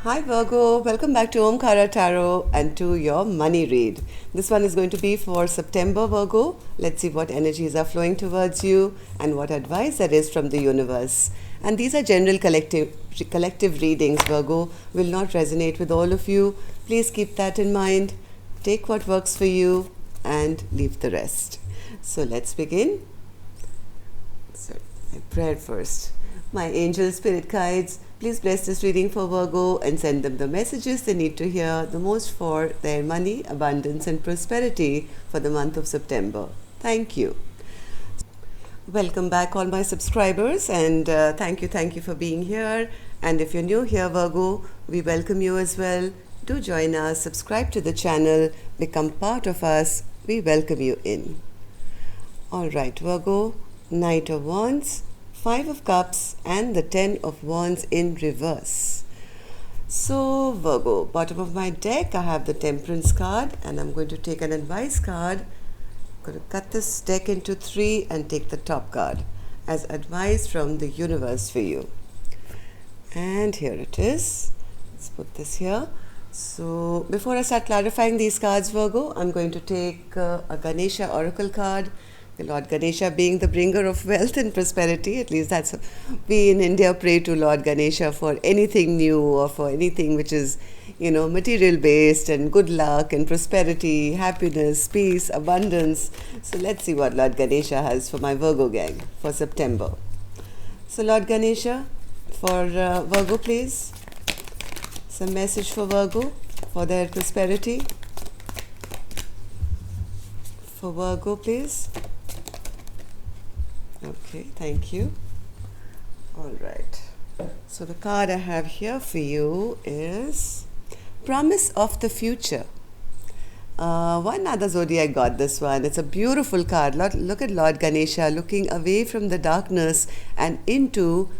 Hi Virgo, welcome back to Omkara Tarot and to your money read. This one is going to be for September, Virgo. Let's see what energies are flowing towards you and what advice there is from the universe. And these are general collective readings, Virgo, will not resonate with all of you. Please keep that in mind. Take what works for you and leave the rest. So let's begin. So, prayer first. My angel spirit guides, please bless this reading for Virgo and send them the messages they need to hear the most for their money, abundance and prosperity for the month of September. Thank you. Welcome back all my subscribers and thank you for being here. And if you're new here, Virgo, we welcome you as well. Do join us, subscribe to the channel, become part of us. We welcome you in. Alright, Virgo, Knight of Wands, Five of Cups and the Ten of Wands in reverse. So Virgo, bottom of my deck I have the Temperance card and I'm going to take an advice card. I'm going to cut this deck into three and take the top card as advice from the universe for you. And here it is. Let's put this here. So before I start clarifying these cards, Virgo, I'm going to take a Ganesha Oracle card. The Lord Ganesha being the bringer of wealth and prosperity, at least that's we in India pray to Lord Ganesha for anything new or for anything which is, material based and good luck and prosperity, happiness, peace, abundance. So let's see what Lord Ganesha has for my Virgo gang for September. So Lord Ganesha, for Virgo please, some message for Virgo for their prosperity. For Virgo please. Okay, thank you. All right. So the card I have here for you is Promise of the Future. One other zodiac got this one. It's a beautiful card. Look at Lord Ganesha looking away from the darkness and into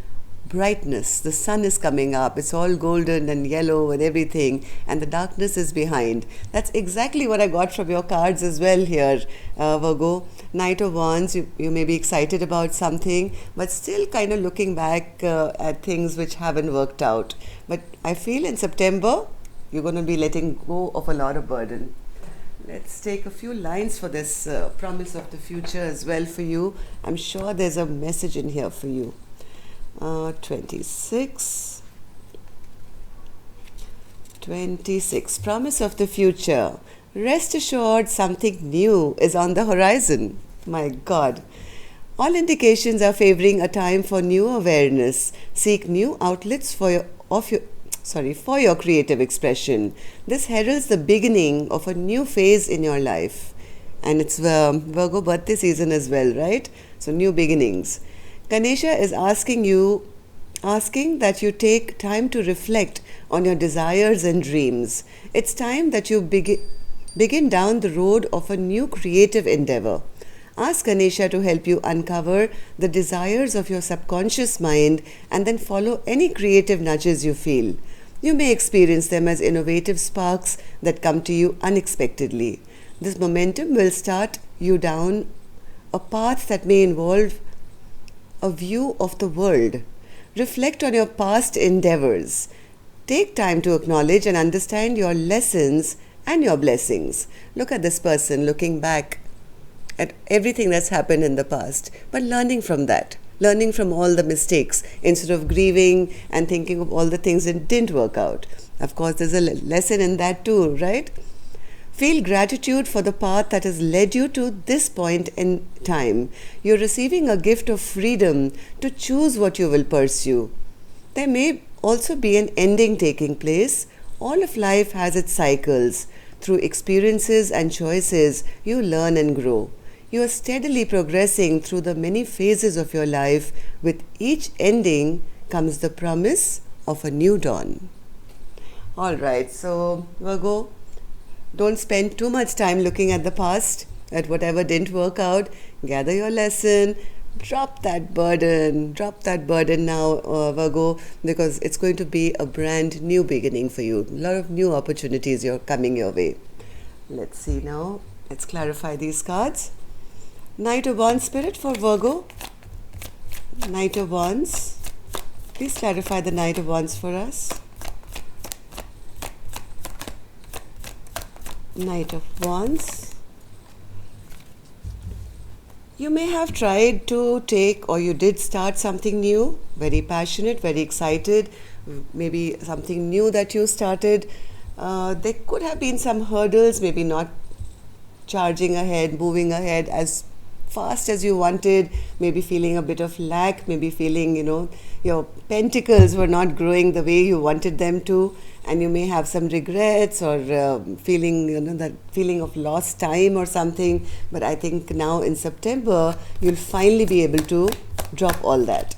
brightness. The sun is coming up. It's all golden and yellow and everything, and the darkness is behind. That's exactly what I got from your cards as well here, Virgo. Knight of Wands, you may be excited about something, but still kind of looking back at things which haven't worked out. But I feel in September, you're going to be letting go of a lot of burden. Let's take a few lines for this promise of the future as well for you. I'm sure there's a message in here for you. 26, promise of the future. Rest assured something new is on the horizon. My God. All indications are favoring a time for new awareness. Seek new outlets for your creative expression. This heralds the beginning of a new phase in your life. And it's Virgo birthday season as well, right? So new beginnings. Ganesha is asking that you take time to reflect on your desires and dreams. It's time that you begin down the road of a new creative endeavor. Ask Ganesha to help you uncover the desires of your subconscious mind and then follow any creative nudges you feel. You may experience them as innovative sparks that come to you unexpectedly. This momentum will start you down a path that may involve a view of the world. Reflect on your past endeavors. Take time to acknowledge and understand your lessons and your blessings. Look at this person looking back at everything that's happened in the past, but learning from that, learning from all the mistakes instead of grieving and thinking of all the things that didn't work out. Of course, there's a lesson in that too, right? Feel gratitude for the path that has led you to this point in time. You're receiving a gift of freedom to choose what you will pursue. There may also be an ending taking place. All of life has its cycles. Through experiences and choices, you learn and grow. You are steadily progressing through the many phases of your life. With each ending comes the promise of a new dawn. All right, so Virgo, don't spend too much time looking at the past, at whatever didn't work out. Gather your lesson. Drop that burden now, Virgo, because it's going to be a brand new beginning for you. A lot of new opportunities are coming your way. Let's see now. Let's clarify these cards. Knight of Wands spirit for Virgo. Knight of Wands. Please clarify the Knight of Wands for us. Knight of Wands. You may have tried to take, or you did start something new, very passionate, very excited, maybe something new that you started. There could have been some hurdles, maybe not charging ahead, moving ahead as fast as you wanted, maybe feeling a bit of lack, maybe feeling, your pentacles were not growing the way you wanted them to, and you may have some regrets or feeling, that feeling of lost time or something. But I think now in September, you'll finally be able to drop all that.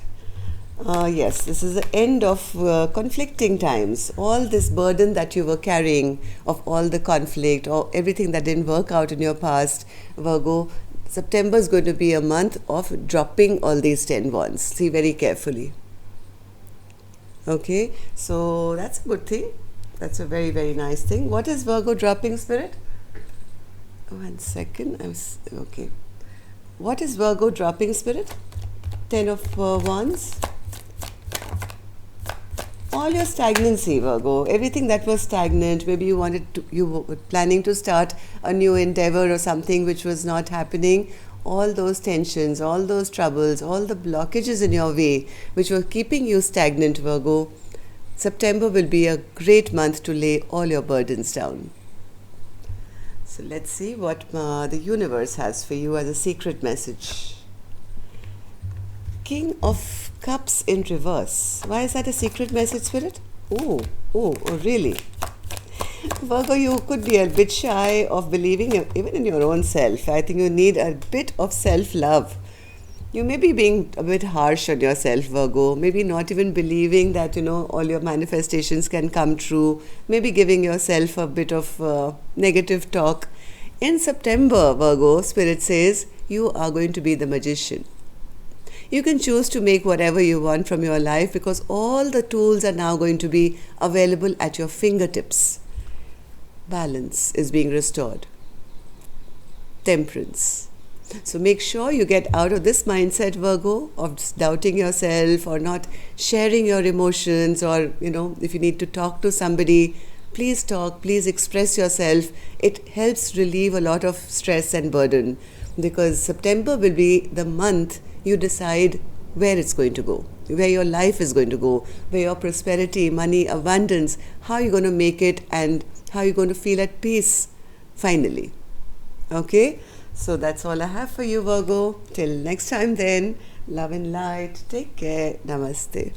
Yes, this is the end of conflicting times. All this burden that you were carrying of all the conflict or everything that didn't work out in your past, Virgo, September is going to be a month of dropping all these 10 wands. See very carefully. Okay, so that's a good thing. That's a very, very nice thing. What is Virgo dropping, Spirit? 1 second. Okay. What is Virgo dropping, Spirit? 10 of wands. All your stagnancy, Virgo, everything that was stagnant, maybe you were planning to start a new endeavor or something which was not happening, all those tensions, all those troubles, all the blockages in your way which were keeping you stagnant, Virgo, September will be a great month to lay all your burdens down. So let's see what the universe has for you as a secret message. King of Cups in reverse. Why is that a secret message, Spirit? Oh, really? Virgo, you could be a bit shy of believing even in your own self. I think you need a bit of self-love. You may be being a bit harsh on yourself, Virgo. Maybe not even believing that, all your manifestations can come true. Maybe giving yourself a bit of negative talk. In September, Virgo, Spirit says, you are going to be the magician. You can choose to make whatever you want from your life because all the tools are now going to be available at your fingertips. Balance is being restored. Temperance. So make sure you get out of this mindset, Virgo, of doubting yourself or not sharing your emotions, or, if you need to talk to somebody, please talk, please express yourself. It helps relieve a lot of stress and burden because September will be the month you decide where it's going to go, where your life is going to go, where your prosperity, money, abundance, how you're going to make it and how you're going to feel at peace finally. Okay, so that's all I have for you, Virgo. Till next time then, love and light. Take care. Namaste.